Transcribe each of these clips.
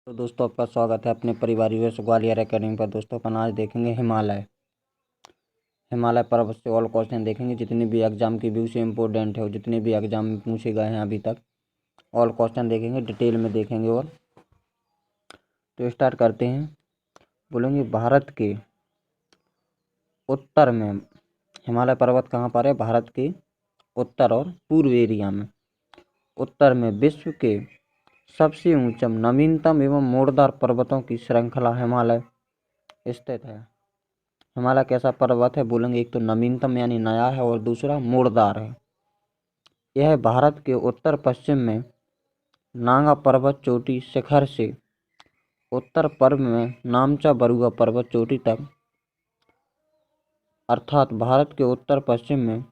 तो दोस्तों आपका स्वागत है अपने परिवार यूएस ग्वालियर एकेडमी पर। दोस्तों अपन आज देखेंगे हिमालय पर्वत से ऑल क्वेश्चन देखेंगे। जितने भी एग्जाम की व्यू से इम्पोर्टेंट है और जितने भी एग्जाम में पूछे गए हैं अभी तक ऑल क्वेश्चन देखेंगे, डिटेल में देखेंगे। और तो स्टार्ट करते हैं। बोलेंगे भारत के उत्तर में हिमालय पर्वत कहाँ पर है? भारत के उत्तर और पूर्व एरिया में। उत्तर में विश्व के सबसे ऊंचा नवीनतम एवं मोड़दार पर्वतों की श्रृंखला हिमालय स्थित है। हिमालय कैसा पर्वत है? बोलेंगे एक तो नवीनतम यानी नया है और दूसरा मोड़दार है। यह भारत के उत्तर पश्चिम में नांगा पर्वत चोटी शिखर से उत्तर पूर्व में नामचा बरुआ पर्वत चोटी तक, अर्थात भारत के उत्तर पश्चिम में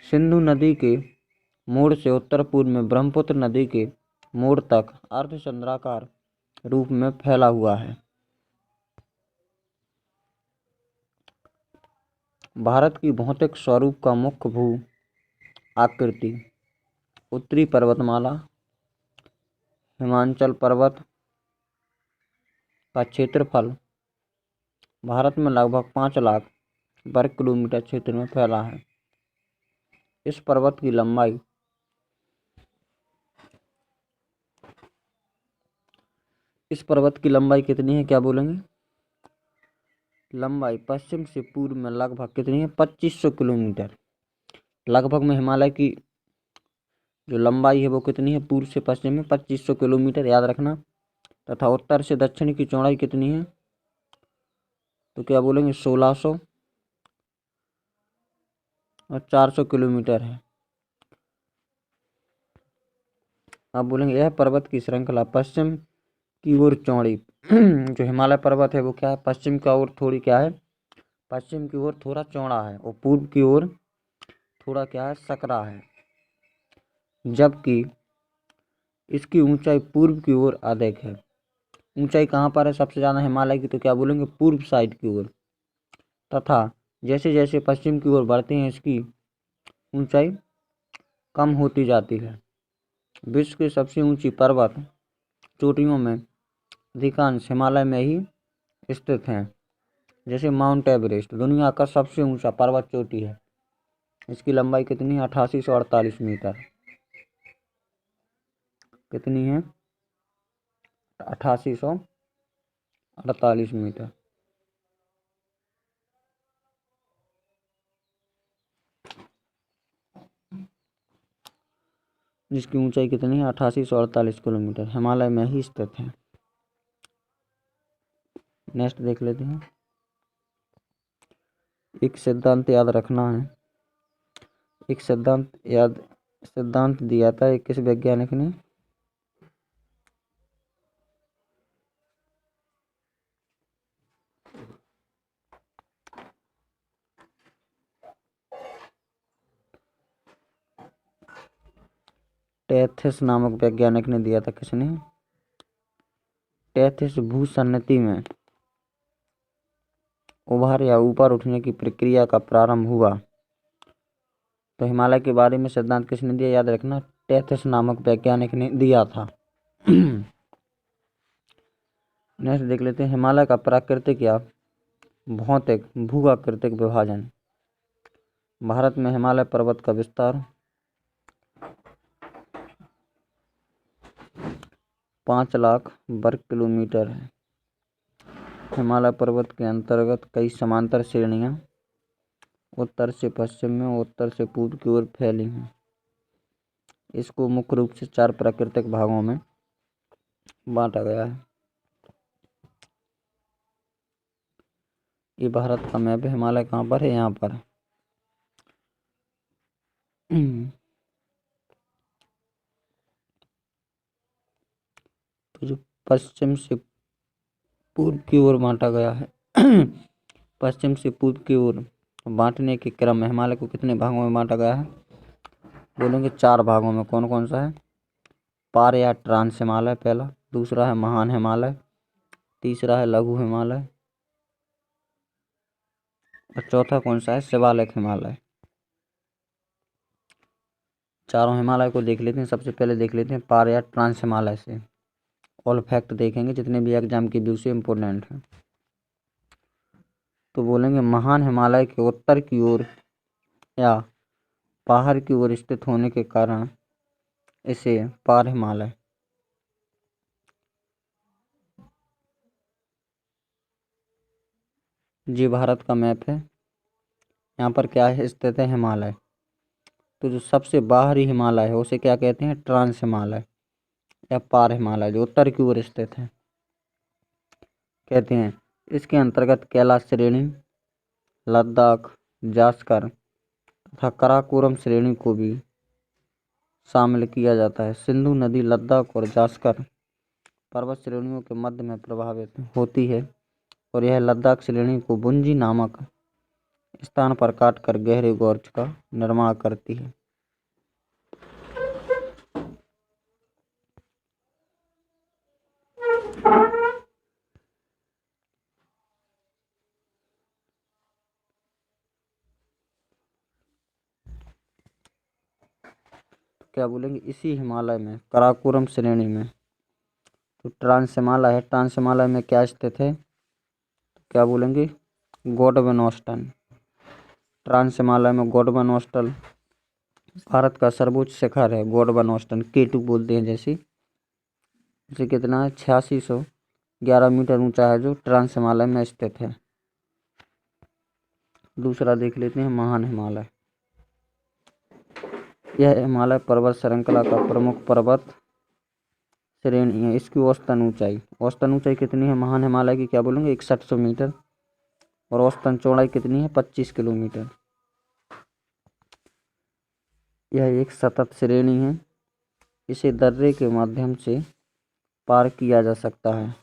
सिंधु नदी के मोड़ से उत्तर पूर्व में ब्रह्मपुत्र नदी के मोड़ तक अर्धचंद्राकार रूप में फैला हुआ है। भारत की भौतिक स्वरूप का मुख्य भू आकृति उत्तरी पर्वतमाला, हिमाचल पर्वत का क्षेत्रफल भारत में लगभग 5 लाख वर्ग किलोमीटर क्षेत्र में फैला है। इस पर्वत की लंबाई कितनी है? क्या बोलेंगे? लंबाई पश्चिम से पूर्व में लगभग कितनी है? 2500 किलोमीटर। लगभग में हिमालय की जो लंबाई है वो कितनी है? पूर्व से पश्चिम में 2500 किलोमीटर, याद रखना। तथा उत्तर से दक्षिण की चौड़ाई कितनी है? तो क्या बोलेंगे? 1600 और 400 किलोमीटर है। अब बोलेंगे यह पर्वत की श्रृंखला पश्चिम की ओर चौड़ी जो हिमालय पर्वत है वो क्या है? पश्चिम की ओर थोड़ी क्या है? पश्चिम की ओर थोड़ा चौड़ा है और पूर्व की ओर थोड़ा क्या है? सकरा है। जबकि इसकी ऊंचाई पूर्व की ओर अधिक है। ऊंचाई कहाँ पर है सबसे ज़्यादा हिमालय की? तो क्या बोलेंगे? पूर्व साइड की ओर। तथा जैसे जैसे पश्चिम की ओर बढ़ते हैं इसकी ऊंचाई कम होती जाती है। विश्व की सबसे ऊंची पर्वत चोटियों में अधिकांश हिमालय में ही स्थित हैं। जैसे माउंट एवरेस्ट दुनिया का सबसे ऊंचा पर्वत चोटी है। इसकी लंबाई कितनी है? 8848 मीटर। कितनी है? 8848 मीटर। जिसकी ऊंचाई कितनी है? 8848 किलोमीटर। हिमालय में ही स्थित है। नेक्स्ट देख लेते हैं। एक सिद्धांत याद रखना है। एक सिद्धांत दिया था किस वैज्ञानिक ने? टेथिस नामक वैज्ञानिक ने दिया था। किसने? टेथिस भूसन्नति में उभार या ऊपर उठने की प्रक्रिया का प्रारंभ हुआ। तो हिमालय के बारे में सिद्धांत किसने दिया? याद रखना, टेथिस नामक वैज्ञानिक ने दिया था। नेक्स्ट देख लेते हैं। हिमालय का प्राकृतिक या भौतिक भू-आकृतिक विभाजन। भारत में हिमालय पर्वत का विस्तार 5 लाख वर्ग किलोमीटर है। हिमालय पर्वत के अंतर्गत कई समांतर श्रेणियां उत्तर से पश्चिम में और उत्तर से पूर्व की ओर फैली हैं। इसको मुख्य रूप से 4 प्राकृतिक भागों में बांटा गया है। ये भारत का मैप है। हिमालय कहाँ पर है? यहाँ पर। तो जो पश्चिम से पूर्व की ओर बांटा गया है पश्चिम से पूर्व की ओर बांटने के क्रम में हिमालय को कितने भागों में बांटा गया है? बोलेंगे 4 भागों में। कौन कौन सा है? पार या ट्रांस हिमालय पहला, दूसरा है महान हिमालय, तीसरा है लघु हिमालय और चौथा कौन सा है? शिवालिक हिमालय। चारों हिमालय को देख लेते हैं। सबसे पहले देख लेते हैं पार या ट्रांस हिमालय से। ऑल फैक्ट देखेंगे जितने भी एग्जाम के व्यू से इम्पोर्टेंट हैं। तो बोलेंगे महान हिमालय के उत्तर की ओर या बाहर की ओर स्थित होने के कारण इसे पार हिमालय। जी भारत का मैप है, यहाँ पर क्या है स्थित है हिमालय। तो जो सबसे बाहरी हिमालय है उसे क्या कहते हैं, ट्रांस हिमालय या पार हिमालय, जो उत्तर की ओर स्थित है कहते हैं। इसके अंतर्गत कैलाश श्रेणी, लद्दाख, जास्कर तथा काराकोरम श्रेणी को भी शामिल किया जाता है। सिंधु नदी लद्दाख और जास्कर पर्वत श्रेणियों के मध्य में प्रभावित होती है और यह लद्दाख श्रेणी को बुंजी नामक स्थान पर काटकर गहरे गोर्ज का निर्माण करती है। क्या बोलेंगे, इसी हिमालय में काराकोरम श्रेणी में तो ट्रांस हिमालय है। ट्रांस हिमालय में क्या स्थित है, क्या बोलेंगे, गोडबनोस्टन। ट्रांस हिमालय में गोडबनोस्टन भारत का सर्वोच्च शिखर है। गोडबनोस्टन K2 बोलते हैं जैसे, इसे कितना है 8611 मीटर ऊंचा है, जो ट्रांस हिमालय में स्थित है। दूसरा देख लेते हैं महान हिमालय। यह हिमालय पर्वत श्रृंखला का प्रमुख पर्वत श्रेणी है। इसकी औसतन ऊंचाई कितनी है महान हिमालय की, क्या बोलेंगे 6100 मीटर और औसतन चौड़ाई कितनी है 25 किलोमीटर। यह एक सतत श्रेणी है, इसे दर्रे के माध्यम से पार किया जा सकता है।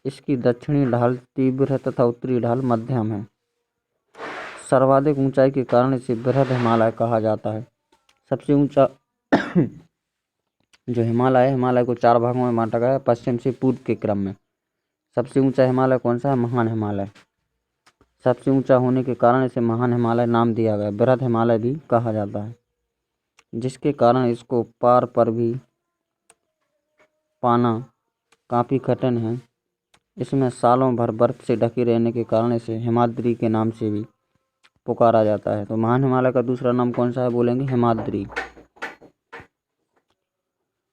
इसकी दक्षिणी ढाल तीव्र है तथा उत्तरी ढाल मध्यम है। सर्वाधिक ऊंचाई के कारण इसे बृहद हिमालय कहा जाता है। सबसे ऊंचा जो हिमालय है, हिमालय को 4 भागों में बांटा गया है पश्चिम से पूर्व के क्रम में। सबसे ऊंचा हिमालय कौन सा है, महान हिमालय। सबसे ऊंचा होने के कारण इसे महान हिमालय नाम दिया गया। बृहद हिमालय भी कहा जाता है, जिसके कारण इसको पार पर भी पाना काफ़ी कठिन है। इसमें सालों भर बर्फ से ढके रहने के कारण इसे हिमाद्री के नाम से भी पुकारा जाता है। तो महान हिमालय का दूसरा नाम कौन सा है, बोलेंगे हिमाद्री।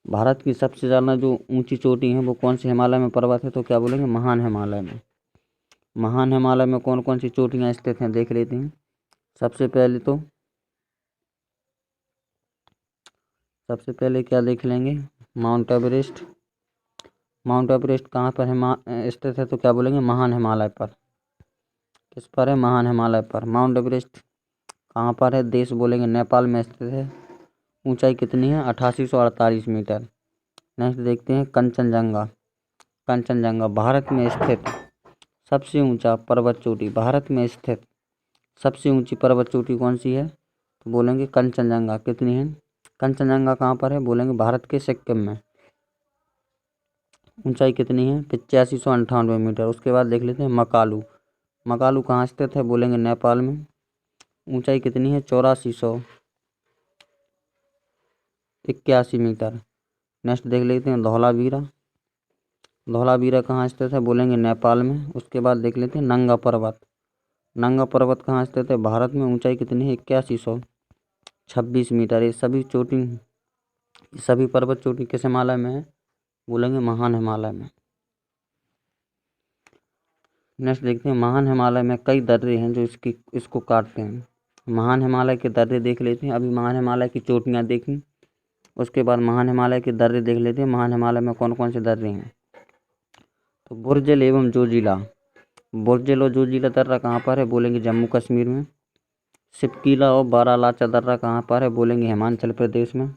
भारत की सबसे ज़्यादा जो ऊंची चोटी है वो कौन से हिमालय में पर्वत है, तो क्या बोलेंगे महान हिमालय में। महान हिमालय में कौन कौन सी चोटियाँ स्थित हैं देख लेते हैं। सबसे पहले क्या देख लेंगे, माउंट एवरेस्ट। माउंट एवरेस्ट कहाँ पर है स्थित है, तो क्या बोलेंगे महान हिमालय पर। किस पर है, महान हिमालय पर। माउंट एवरेस्ट कहाँ पर है, देश बोलेंगे नेपाल में स्थित है। ऊंचाई कितनी है 8848 मीटर। नेक्स्ट देखते हैं कंचनजंगा। कंचनजंगा भारत में स्थित सबसे ऊंचा पर्वत चोटी। भारत में स्थित सबसे ऊंची पर्वत चोटी कौन सी है, तो बोलेंगे कंचनजंगा। कितनी है, कंचनजंगा कहाँ पर है, बोलेंगे भारत के सिक्किम में। ऊंचाई कितनी है 8598 मीटर। उसके बाद देख लेते हैं मकालू। मकालू कहाँ स्थित है, बोलेंगे नेपाल में। ऊंचाई कितनी है 8481 मीटर। नेक्स्ट देख लेते हैं धौलावीरा। धौलावीरा कहाँ स्थित है, बोलेंगे नेपाल में। उसके बाद देख लेते हैं नंगा पर्वत। नंगा पर्वत कहाँ स्थित है, भारत में। ऊंचाई कितनी है 8126 मीटर। ये सभी पर्वत चोटी किस हिमालय में है, बोलेंगे महान हिमालय में। नेक्स्ट देखते हैं महान हिमालय में कई दर्रे हैं जो इसको काटते हैं। महान हिमालय के दर्रे देख लेते हैं। अभी महान हिमालय की चोटियाँ देखी, उसके बाद महान हिमालय के दर्रे देख लेते हैं। महान हिमालय में कौन कौन से दर्रे हैं, तो बुर्जिल एवं जोजिला। बुर्जिल और जोजिला दर्रा कहाँ पर है, बोलेंगे जम्मू कश्मीर में। सिपकीला और बारालाचा दर्रा कहाँ पर है, बोलेंगे हिमाचल प्रदेश में।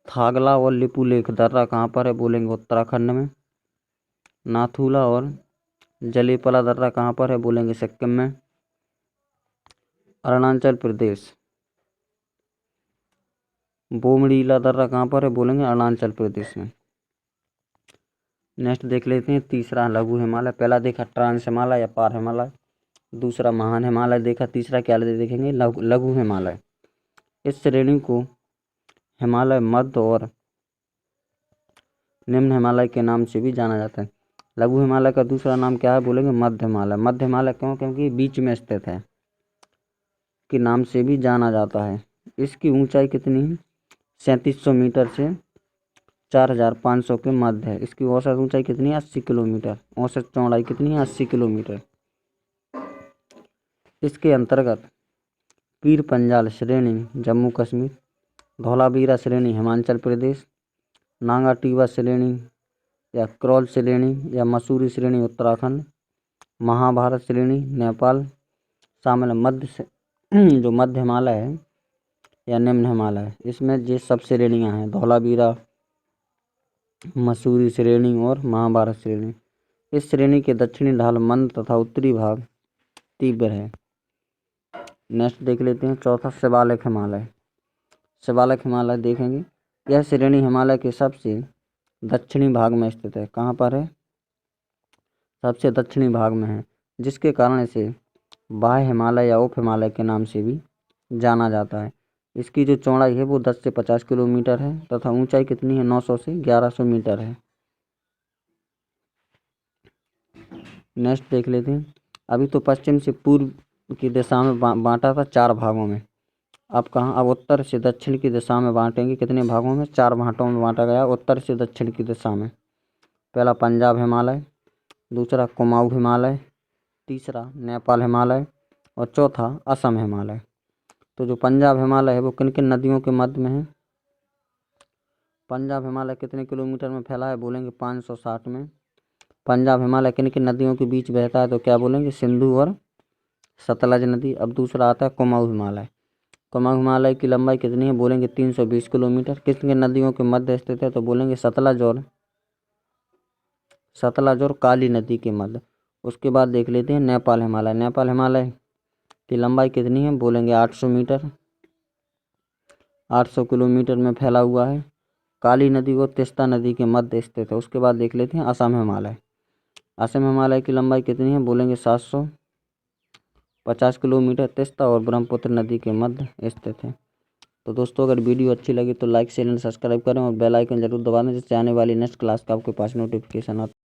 थागला और लिपुलेख दर्रा कहाँ पर है, बोलेंगे उत्तराखंड में। नाथूला और जलेपला दर्रा कहाँ पर है, बोलेंगे सिक्किम में, अरुणाचल प्रदेश। बोमडीला दर्रा कहाँ पर है, बोलेंगे अरुणाचल प्रदेश में। नेक्स्ट देख लेते हैं तीसरा लघु हिमालय। पहला देखा ट्रांस हिमालय या पार हिमालय, दूसरा महान हिमालय देखा, तीसरा क्या देखेंगे लघु हिमालय। इस श्रेणी को हिमालय मध्य और निम्न हिमालय के नाम से भी जाना जाता है। लघु हिमालय का दूसरा नाम क्या है बोलेंगे मध्य हिमालय। मध्य हिमालय क्यों? क्योंकि बीच में स्थित है के नाम से भी जाना जाता है। इसकी ऊंचाई कितनी है? 3700 मीटर से 4500 के मध्य है। इसकी औसत ऊंचाई कितनी है? 80 किलोमीटर। औसत चौड़ाई कितनी है? 80 किलोमीटर। इसके अंतर्गत पीर पंजाल श्रेणी जम्मू कश्मीर, धौलावीरा श्रेणी हिमाचल प्रदेश, नांगा टीवा श्रेणी या क्रॉल श्रेणी या मसूरी श्रेणी उत्तराखंड, महाभारत श्रेणी नेपाल शामिल है। जो मध्य हिमालय है या निम्न हिमालय है, इसमें ये सब श्रेणियाँ हैं, धौलावीरा, मसूरी श्रेणी और महाभारत श्रेणी। इस श्रेणी के दक्षिणी ढाल मंद तथा उत्तरी भाग तीव्र है। नेक्स्ट देख लेते हैं चौथा शिवालिक हिमालय। शिवालिक हिमालय देखेंगे, यह श्रेणी हिमालय के सबसे दक्षिणी भाग में स्थित है। कहाँ पर है? सबसे दक्षिणी भाग में है, जिसके कारण इसे बाह्य हिमालय या उप हिमालय के नाम से भी जाना जाता है। इसकी जो चौड़ाई है वो 10 से 50 किलोमीटर है तथा ऊंचाई कितनी है? 900 से 1100 मीटर है। नेक्स्ट देख लेते हैं। अभी तो पश्चिम से पूर्व की दिशा में बांटा था 4 भागों में। अब कहाँ? अब उत्तर से दक्षिण की दिशा में बांटेंगे। कितने भागों में? 4 भागों में बांटा गया उत्तर से दक्षिण की दिशा में। पहला पंजाब हिमालय, दूसरा कुमाऊं हिमालय, तीसरा नेपाल हिमालय और चौथा असम हिमालय। तो जो पंजाब हिमालय है वो किन किन नदियों के मध्य में है? पंजाब हिमालय कितने किलोमीटर में फैला है बोलेंगे? 560 में। पंजाब हिमालय किन किन नदियों के बीच बहता है? तो क्या बोलेंगे? सिंधु और सतलज नदी। अब दूसरा आता है कुमाऊं हिमालय। कुमाऊं हिमालय की लंबाई कितनी है बोलेंगे? 320 किलोमीटर। किस किन नदियों के मध्य स्थित है? तो बोलेंगे सतलज और काली नदी के मध्य। उसके बाद देख लेते हैं नेपाल हिमालय। नेपाल हिमालय की लंबाई कितनी है बोलेंगे? 800 मीटर। 800 किलोमीटर में फैला हुआ है। काली नदी और तीस्ता नदी के मध्य स्थित है। उसके बाद देख लेते हैं असम हिमालय। असम हिमालय की लंबाई कितनी है बोलेंगे? 750 किलोमीटर। तीस्ता और ब्रह्मपुत्र नदी के मध्य स्थित है। तो दोस्तों अगर वीडियो अच्छी लगी तो लाइक शेयर एंड सब्सक्राइब करें और बेल आइकन जरूर दबा दें, जिससे आने वाली नेक्स्ट क्लास का आपके पास नोटिफिकेशन आता है।